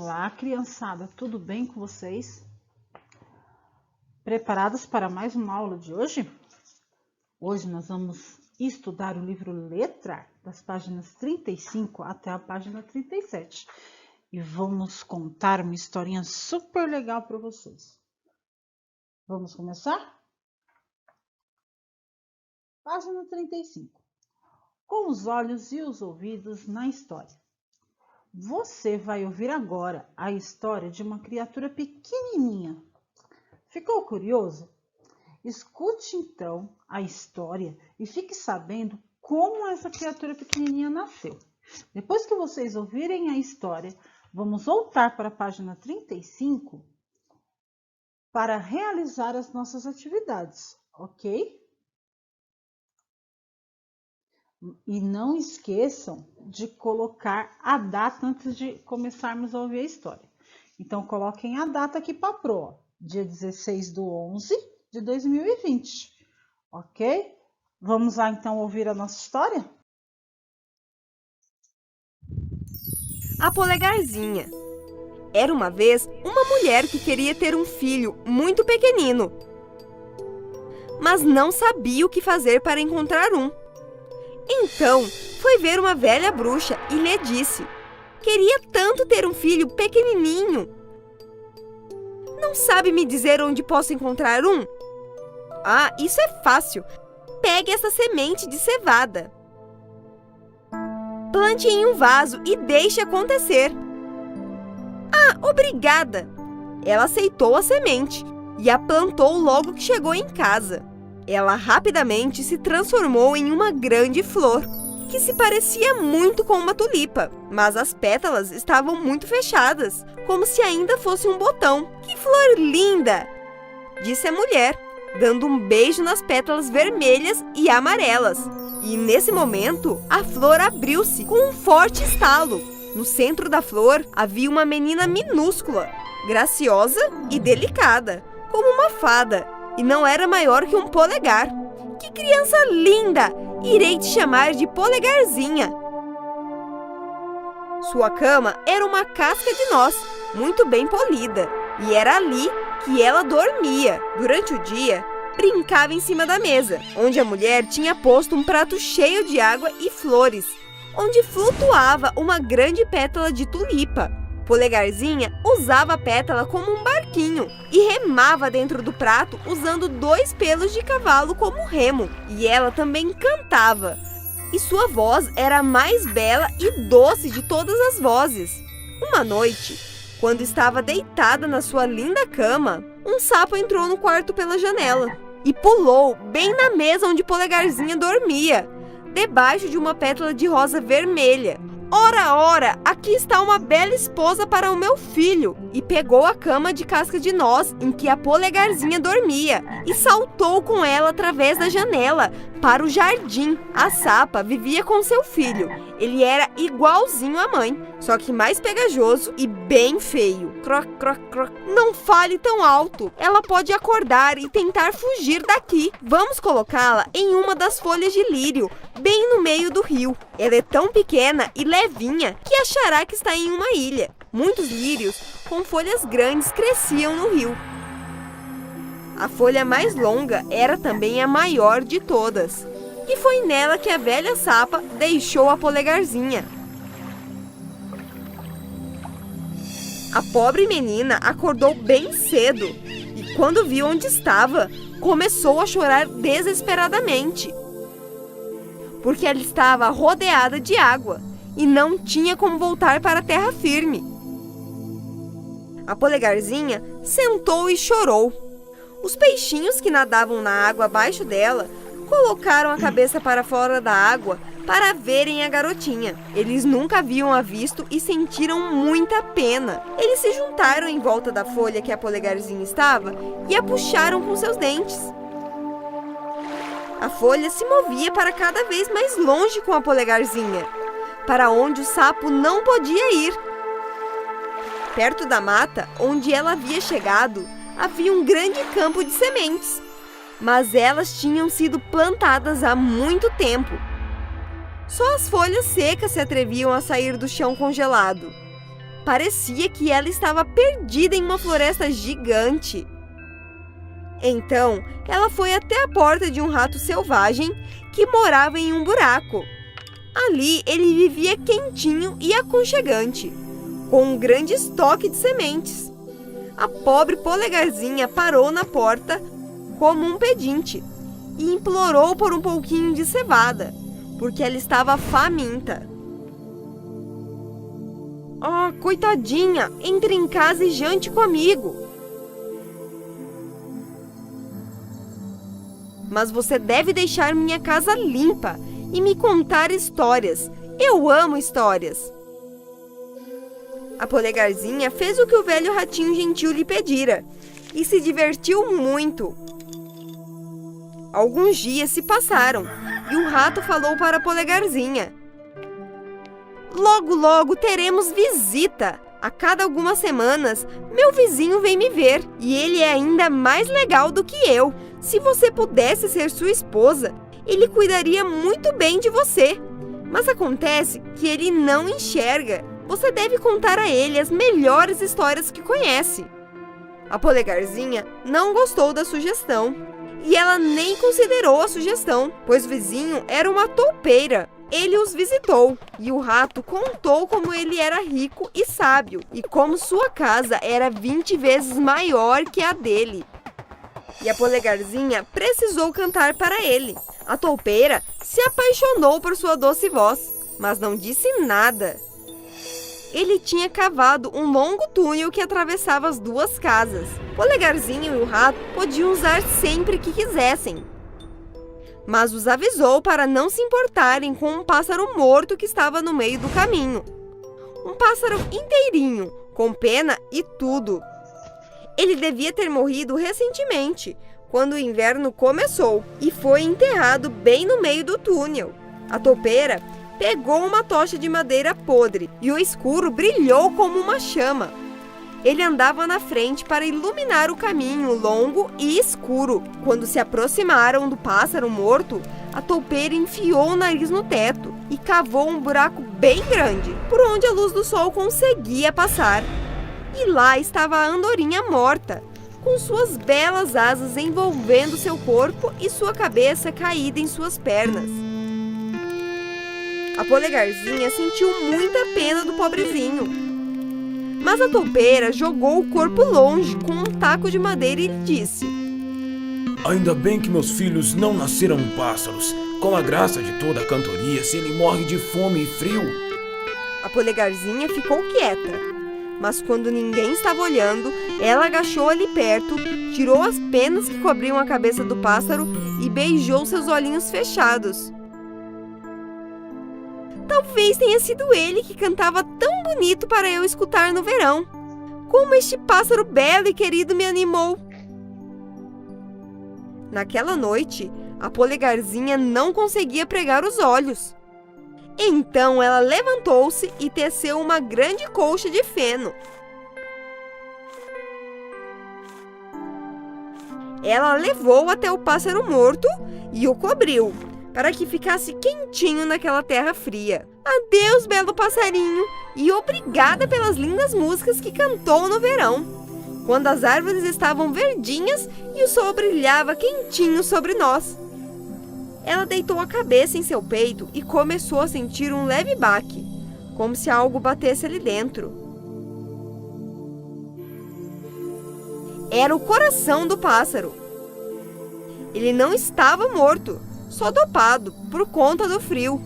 Olá, criançada, tudo bem com vocês? Preparados para mais uma aula de hoje? Hoje nós vamos estudar o livro Letra, das páginas 35 até a página 37. E vamos contar uma historinha super legal para vocês. Vamos começar? Página 35. Com os olhos e os ouvidos na história. Você vai ouvir agora a história de uma criatura pequenininha. Ficou curioso? Escute então a história e fique sabendo como essa criatura pequenininha nasceu. Depois que vocês ouvirem a história, vamos voltar para a página 35 para realizar as nossas atividades, ok? E não esqueçam de colocar a data antes de começarmos a ouvir a história. Então, coloquem a data aqui para a pro, dia 16/11/2020, ok? Vamos lá, então, ouvir a nossa história? A Polegarzinha. Era uma vez uma mulher que queria ter um filho muito pequenino, mas não sabia o que fazer para encontrar um. Então, foi ver uma velha bruxa e lhe disse: queria tanto ter um filho pequenininho. Não sabe me dizer onde posso encontrar um? Ah, isso é fácil. Pegue essa semente de cevada. Plante em um vaso e deixe acontecer. Ah, obrigada! Ela aceitou a semente e a plantou logo que chegou em casa. Ela rapidamente se transformou em uma grande flor, que se parecia muito com uma tulipa, mas as pétalas estavam muito fechadas, como se ainda fosse um botão. Que flor linda! Disse a mulher, dando um beijo nas pétalas vermelhas e amarelas. E nesse momento, a flor abriu-se com um forte estalo. No centro da flor havia uma menina minúscula, graciosa e delicada, como uma fada. E não era maior que um polegar. Que criança linda! Irei te chamar de Polegarzinha. Sua cama era uma casca de noz, muito bem polida. E era ali que ela dormia. Durante o dia, brincava em cima da mesa, onde a mulher tinha posto um prato cheio de água e flores, onde flutuava uma grande pétala de tulipa. Polegarzinha usava a pétala como um barquinho e remava dentro do prato usando 2 pelos de cavalo como remo. E ela também cantava. E sua voz era a mais bela e doce de todas as vozes. Uma noite, quando estava deitada na sua linda cama, um sapo entrou no quarto pela janela e pulou bem na mesa onde Polegarzinha dormia, debaixo de uma pétala de rosa vermelha. Ora, ora, aqui está uma bela esposa para o meu filho! E pegou a cama de casca de noz em que a Polegarzinha dormia e saltou com ela através da janela para o jardim. A sapa vivia com seu filho. Ele era igualzinho à mãe, só que mais pegajoso e bem feio. Croc, croc, croc. Não fale tão alto. Ela pode acordar e tentar fugir daqui. Vamos colocá-la em uma das folhas de lírio, bem no meio do rio. Ela é tão pequena e levinha que achará que está em uma ilha. Muitos lírios com folhas grandes cresciam no rio. A folha mais longa era também a maior de todas. E foi nela que a velha sapa deixou a Polegarzinha. A pobre menina acordou bem cedo e, quando viu onde estava, começou a chorar desesperadamente, porque ela estava rodeada de água e não tinha como voltar para a terra firme. A Polegarzinha sentou e chorou. Os peixinhos que nadavam na água abaixo dela colocaram a cabeça para fora da água para verem a garotinha. Eles nunca haviam a visto e sentiram muita pena. Eles se juntaram em volta da folha que a Polegarzinha estava e a puxaram com seus dentes. A folha se movia para cada vez mais longe com a Polegarzinha, para onde o sapo não podia ir. Perto da mata onde ela havia chegado, havia um grande campo de sementes, mas elas tinham sido plantadas há muito tempo. Só as folhas secas se atreviam a sair do chão congelado. Parecia que ela estava perdida em uma floresta gigante. Então, ela foi até a porta de um rato selvagem que morava em um buraco. Ali, ele vivia quentinho e aconchegante, com um grande estoque de sementes. A pobre polegarzinha parou na porta como um pedinte e implorou por um pouquinho de cevada, porque ela estava faminta. "Oh, coitadinha, entre em casa e jante comigo." "Mas você deve deixar minha casa limpa e me contar histórias. Eu amo histórias." A polegarzinha fez o que o velho ratinho gentil lhe pedira e se divertiu muito. Alguns dias se passaram e o rato falou para a polegarzinha: "Logo, logo teremos visita. A cada algumas semanas, meu vizinho vem me ver e ele é ainda mais legal do que eu. Se você pudesse ser sua esposa, ele cuidaria muito bem de você. Mas acontece que ele não enxerga. Você deve contar a ele as melhores histórias que conhece." A polegarzinha não gostou da sugestão e ela nem considerou a sugestão, pois o vizinho era uma toupeira. Ele os visitou e o rato contou como ele era rico e sábio e como sua casa era 20 vezes maior que a dele. E a polegarzinha precisou cantar para ele. A toupeira se apaixonou por sua doce voz, mas não disse nada. Ele tinha cavado um longo túnel que atravessava as duas casas. O polegarzinho e o rato podiam usar sempre que quisessem, mas os avisou para não se importarem com um pássaro morto que estava no meio do caminho. Um pássaro inteirinho, com pena e tudo. Ele devia ter morrido recentemente, quando o inverno começou, e foi enterrado bem no meio do túnel. A toupeira pegou uma tocha de madeira podre e o escuro brilhou como uma chama. Ele andava na frente para iluminar o caminho longo e escuro. Quando se aproximaram do pássaro morto, a toupeira enfiou o nariz no teto e cavou um buraco bem grande, por onde a luz do sol conseguia passar. E lá estava a andorinha morta, com suas belas asas envolvendo seu corpo e sua cabeça caída em suas pernas. A polegarzinha sentiu muita pena do pobrezinho, mas a toupeira jogou o corpo longe com um taco de madeira e lhe disse: "Ainda bem que meus filhos não nasceram pássaros. Com a graça de toda a cantoria, se ele morre de fome e frio." A polegarzinha ficou quieta, mas quando ninguém estava olhando, ela agachou ali perto, tirou as penas que cobriam a cabeça do pássaro e beijou seus olhinhos fechados. Talvez tenha sido ele que cantava tão bonito para eu escutar no verão. Como este pássaro belo e querido me animou. Naquela noite, a polegarzinha não conseguia pregar os olhos. Então ela levantou-se e teceu uma grande colcha de feno. Ela levou até o pássaro morto e o cobriu, para que ficasse quentinho naquela terra fria. Adeus, belo passarinho, e obrigada pelas lindas músicas que cantou no verão, quando as árvores estavam verdinhas e o sol brilhava quentinho sobre nós. Ela deitou a cabeça em seu peito e começou a sentir um leve baque, como se algo batesse ali dentro. Era o coração do pássaro. Ele não estava morto, só dopado por conta do frio,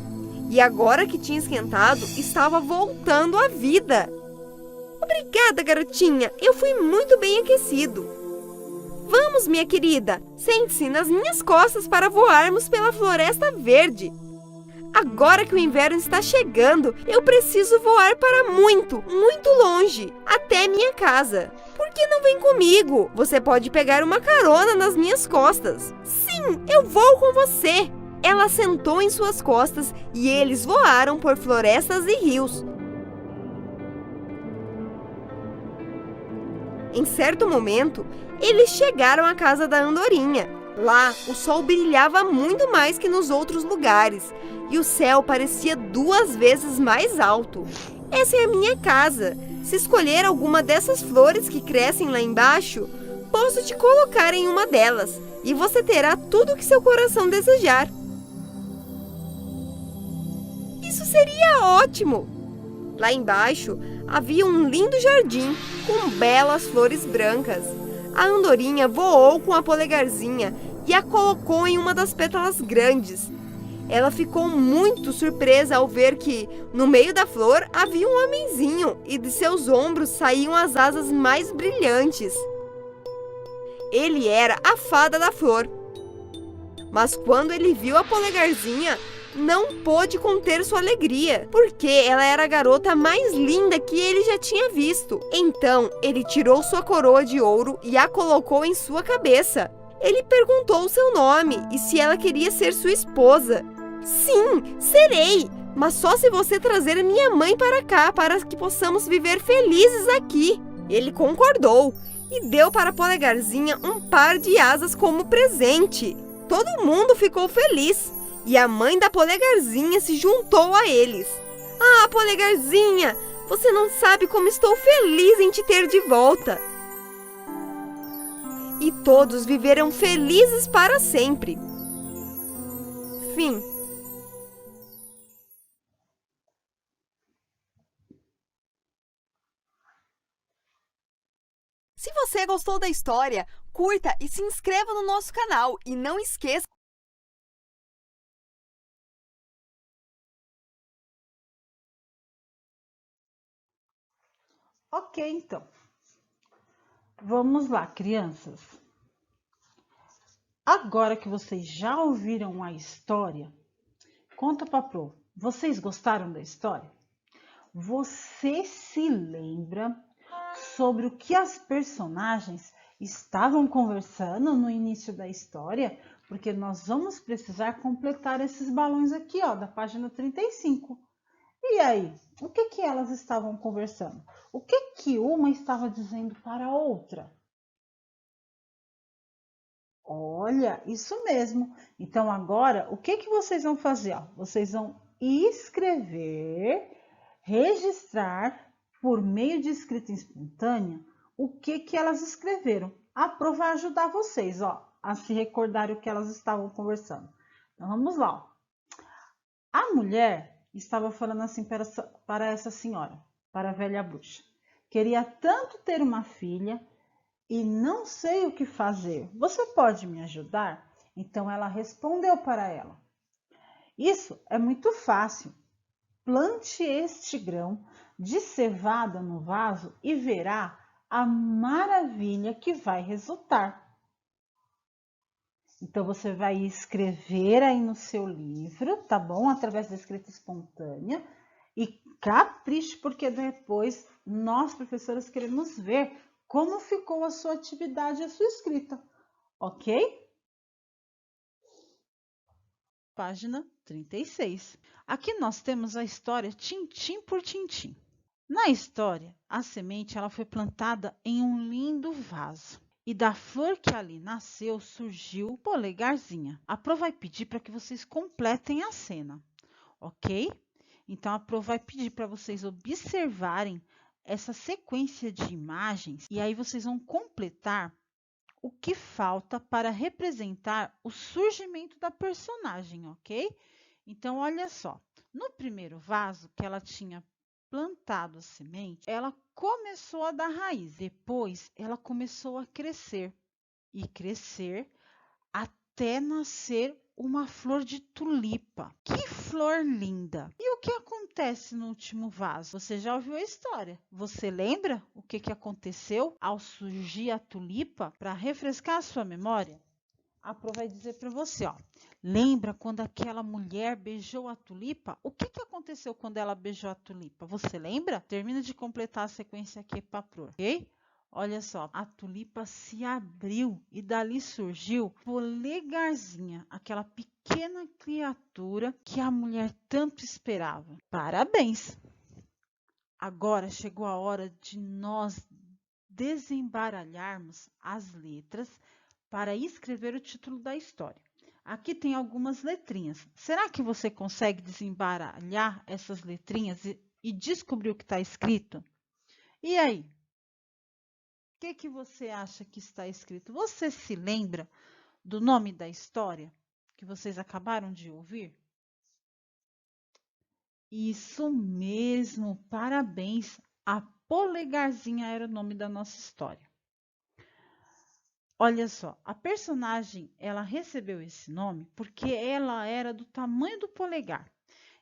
e agora que tinha esquentado, estava voltando à vida. Obrigada, garotinha, eu fui muito bem aquecido. Vamos, minha querida, sente-se nas minhas costas para voarmos pela floresta verde. Agora que o inverno está chegando, eu preciso voar para muito, muito longe, até minha casa. Por que não vem comigo? Você pode pegar uma carona nas minhas costas. Sim, eu vou com você. Ela sentou em suas costas e eles voaram por florestas e rios. Em certo momento, eles chegaram à casa da andorinha. Lá, o sol brilhava muito mais que nos outros lugares e o céu parecia 2 vezes mais alto. Essa é a minha casa, Se escolher alguma dessas flores que crescem lá embaixo, posso te colocar em uma delas e você terá tudo o que seu coração desejar. Isso seria ótimo! Lá embaixo havia um lindo jardim com belas flores brancas. A andorinha voou com a polegarzinha e a colocou em uma das pétalas grandes. Ela ficou muito surpresa ao ver que, no meio da flor, havia um homenzinho e de seus ombros saíam as asas mais brilhantes. Ele era a fada da flor. Mas quando ele viu a polegarzinha, não pôde conter sua alegria, porque ela era a garota mais linda que ele já tinha visto. Então, ele tirou sua coroa de ouro e a colocou em sua cabeça. Ele perguntou seu nome e se ela queria ser sua esposa. Sim, serei, mas só se você trazer minha mãe para cá, para que possamos viver felizes aqui. Ele concordou e deu para a polegarzinha um par de asas como presente. Todo mundo ficou feliz e a mãe da polegarzinha se juntou a eles. Ah, polegarzinha, você não sabe como estou feliz em te ter de volta. E todos viveram felizes para sempre. Fim. Se você gostou da história, curta e se inscreva no nosso canal e não esqueça. Ok, então. Vamos lá, crianças. Agora que vocês já ouviram a história, conta pra Pro. Vocês gostaram da história? Você se lembra sobre o que as personagens estavam conversando no início da história? Porque nós vamos precisar completar esses balões aqui, ó, da página 35. E aí, o que elas estavam conversando? O que uma estava dizendo para a outra? Olha, isso mesmo. Então agora, o que vocês vão fazer? Ó? Vocês vão escrever, registrar por meio de escrita espontânea o que elas escreveram. A Pro vai ajudar vocês, ó, a se recordarem o que elas estavam conversando. Então vamos lá. Ó. A mulher estava falando assim para essa senhora, para a velha bruxa. Queria tanto ter uma filha e não sei o que fazer. Você pode me ajudar? Então ela respondeu para ela. Isso é muito fácil. Plante este grão de cevada no vaso e verá a maravilha que vai resultar. Então, você vai escrever aí no seu livro, tá bom? Através da escrita espontânea. E capriche, porque depois nós, professoras, queremos ver como ficou a sua atividade e a sua escrita, ok? Página 36. Aqui nós temos a história tintim por tintim. Na história, a semente ela foi plantada em um lindo vaso. E da flor que ali nasceu, surgiu polegarzinha. A Pro vai pedir para que vocês completem a cena, ok? Então, a Pro vai pedir para vocês observarem essa sequência de imagens e aí vocês vão completar o que falta para representar o surgimento da personagem, ok? Então, olha só. No primeiro vaso que ela tinha plantado a semente, ela começou a dar raiz. Depois, ela começou a crescer e crescer até nascer uma flor de tulipa. Que flor linda! E o que acontece no último vaso? Você já ouviu a história. Você lembra o que aconteceu ao surgir a tulipa? Para refrescar a sua memória, a Pro vai dizer para você, ó. Lembra quando aquela mulher beijou a tulipa? O que aconteceu quando ela beijou a tulipa? Você lembra? Termina de completar a sequência aqui para Pro, ok? Olha só, a tulipa se abriu e dali surgiu Polegarzinha, aquela pequena criatura que a mulher tanto esperava. Parabéns! Agora chegou a hora de nós desembaralharmos as letras para escrever o título da história. Aqui tem algumas letrinhas. Será que você consegue desembaralhar essas letrinhas e descobrir o que está escrito? E aí? O que você acha que está escrito? Você se lembra do nome da história que vocês acabaram de ouvir? Isso mesmo, parabéns! A Polegarzinha era o nome da nossa história. Olha só, a personagem, ela recebeu esse nome porque ela era do tamanho do polegar.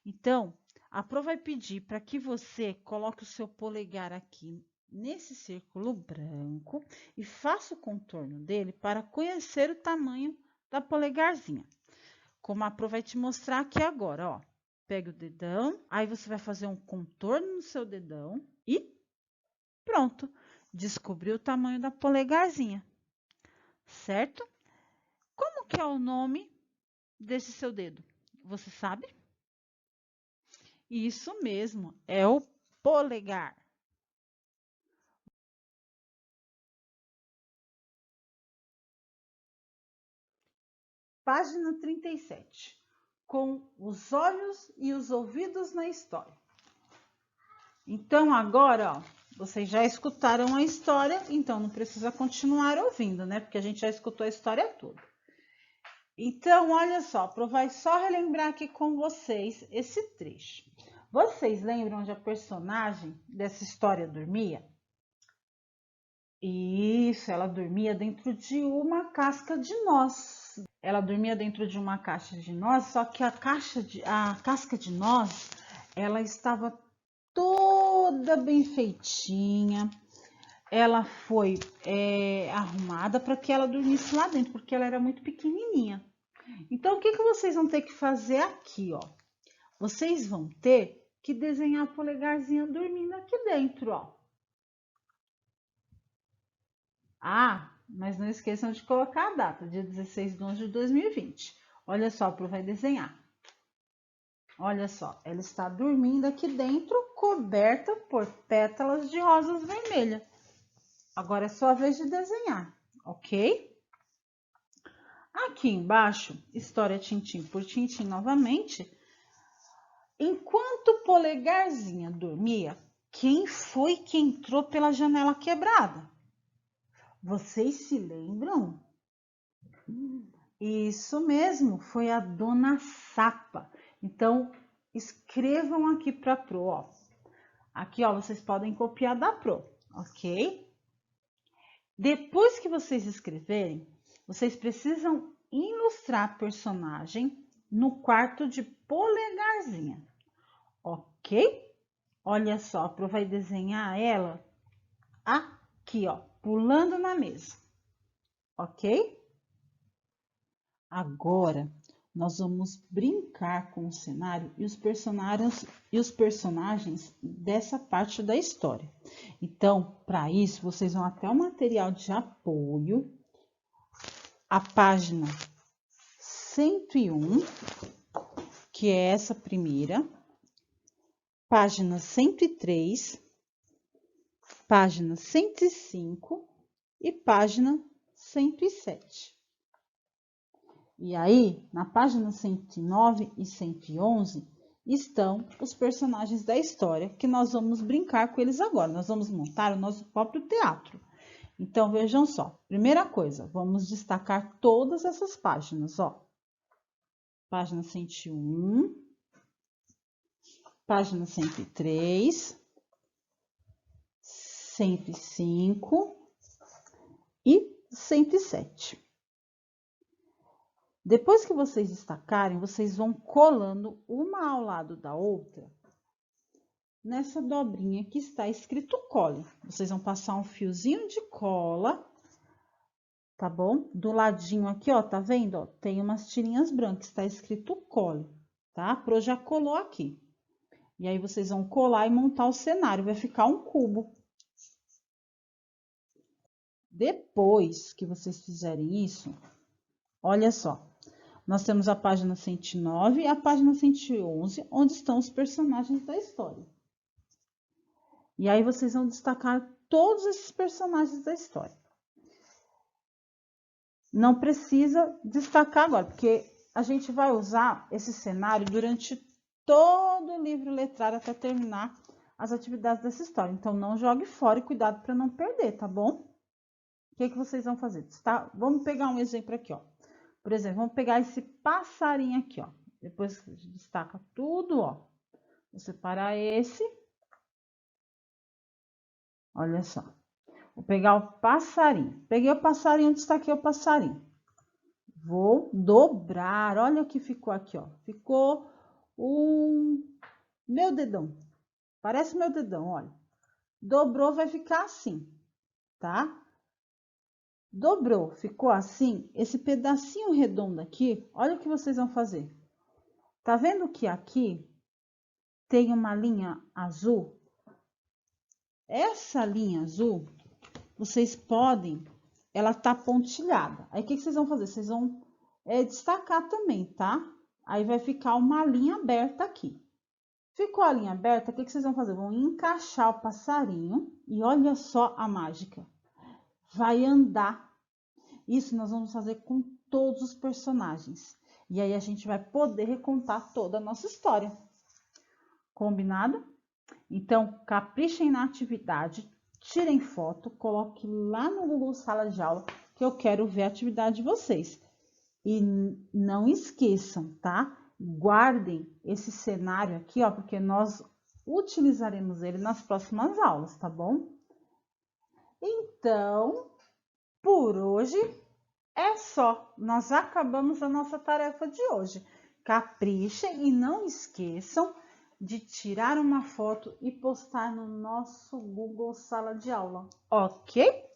Então, a Pro vai pedir para que você coloque o seu polegar aqui nesse círculo branco e faça o contorno dele para conhecer o tamanho da polegarzinha. Como a Pro vai te mostrar aqui agora, ó. Pega o dedão, aí você vai fazer um contorno no seu dedão e pronto. Descobriu o tamanho da polegarzinha, certo? Como que é o nome desse seu dedo? Você sabe? Isso mesmo, é o polegar. Página 37. Com os olhos e os ouvidos na história. Então, agora, ó, vocês já escutaram a história, então não precisa continuar ouvindo, né? Porque a gente já escutou a história toda. Então, olha só, Pro vai só relembrar aqui com vocês esse trecho. Vocês lembram onde a personagem dessa história dormia? Isso, ela dormia dentro de uma casca de noz. Ela dormia dentro de uma caixa de noz, só que a casca de noz, ela estava toda bem feitinha. Ela foi arrumada para que ela dormisse lá dentro, porque ela era muito pequenininha. Então, o que vocês vão ter que fazer aqui, ó? Vocês vão ter que desenhar a polegarzinha dormindo aqui dentro, ó. Ah, mas não esqueçam de colocar a data, dia 16 de 11 de 2020. Olha só, a Pro vai desenhar. Olha só, ela está dormindo aqui dentro, coberta por pétalas de rosas vermelhas. Agora é sua vez de desenhar, ok? Aqui embaixo, história tintim por tintim novamente. Enquanto o polegarzinha dormia, quem foi que entrou pela janela quebrada? Vocês se lembram? Isso mesmo, foi a Dona Sapa. Então, escrevam aqui para a Pro, ó. Aqui, ó, vocês podem copiar da Pro, ok? Depois que vocês escreverem, vocês precisam ilustrar a personagem no quarto de polegarzinha, ok? Olha só, a Pro vai desenhar ela aqui, ó, pulando na mesa, ok? Agora, nós vamos brincar com o cenário e os personagens dessa parte da história. Então, para isso, vocês vão até o material de apoio, a página 101, que é essa primeira, página 103, página 105 e página 107. E aí, na página 109 e 111, estão os personagens da história, que nós vamos brincar com eles agora. Nós vamos montar o nosso próprio teatro. Então, vejam só. Primeira coisa, vamos destacar todas essas páginas, ó. Página 101, página 103, 105 e 107. Depois que vocês destacarem, vocês vão colando uma ao lado da outra nessa dobrinha que está escrito cole. Vocês vão passar um fiozinho de cola, tá bom? Do ladinho aqui, ó, tá vendo? Ó, tem umas tirinhas brancas, está escrito cole, tá? A Pro já colou aqui. E aí, vocês vão colar e montar o cenário, vai ficar um cubo. Depois que vocês fizerem isso, olha só. Nós temos a página 109 e a página 111, onde estão os personagens da história. E aí, vocês vão destacar todos esses personagens da história. Não precisa destacar agora, porque a gente vai usar esse cenário durante todo o livro letrário até terminar as atividades dessa história. Então, não jogue fora e cuidado para não perder, tá bom? O que vocês vão fazer? Tá? Vamos pegar um exemplo aqui, ó. Por exemplo, vamos pegar esse passarinho aqui, ó. Depois destaca tudo, ó. Vou separar esse. Olha só. Vou pegar o passarinho. Peguei o passarinho, destaquei o passarinho. Vou dobrar. Olha o que ficou aqui, ó. Ficou meu dedão. Parece meu dedão, olha. Dobrou, vai ficar assim, tá? Dobrou, ficou assim. Esse pedacinho redondo aqui, olha o que vocês vão fazer. Tá vendo que aqui tem uma linha azul? Essa linha azul, vocês podem, ela tá pontilhada. Aí, o que vocês vão fazer? Vocês vão destacar também, tá? Aí, vai ficar uma linha aberta aqui. Ficou a linha aberta, o que vocês vão fazer? Vão encaixar o passarinho e olha só a mágica. Vai andar. Isso nós vamos fazer com todos os personagens. E aí, a gente vai poder recontar toda a nossa história. Combinado? Então, caprichem na atividade, tirem foto, coloque lá no Google Sala de Aula, que eu quero ver a atividade de vocês. E não esqueçam, tá? Guardem esse cenário aqui, ó, porque nós utilizaremos ele nas próximas aulas, tá bom? Então, por hoje é só. Nós acabamos a nossa tarefa de hoje. Caprichem e não esqueçam de tirar uma foto e postar no nosso Google Sala de Aula, ok?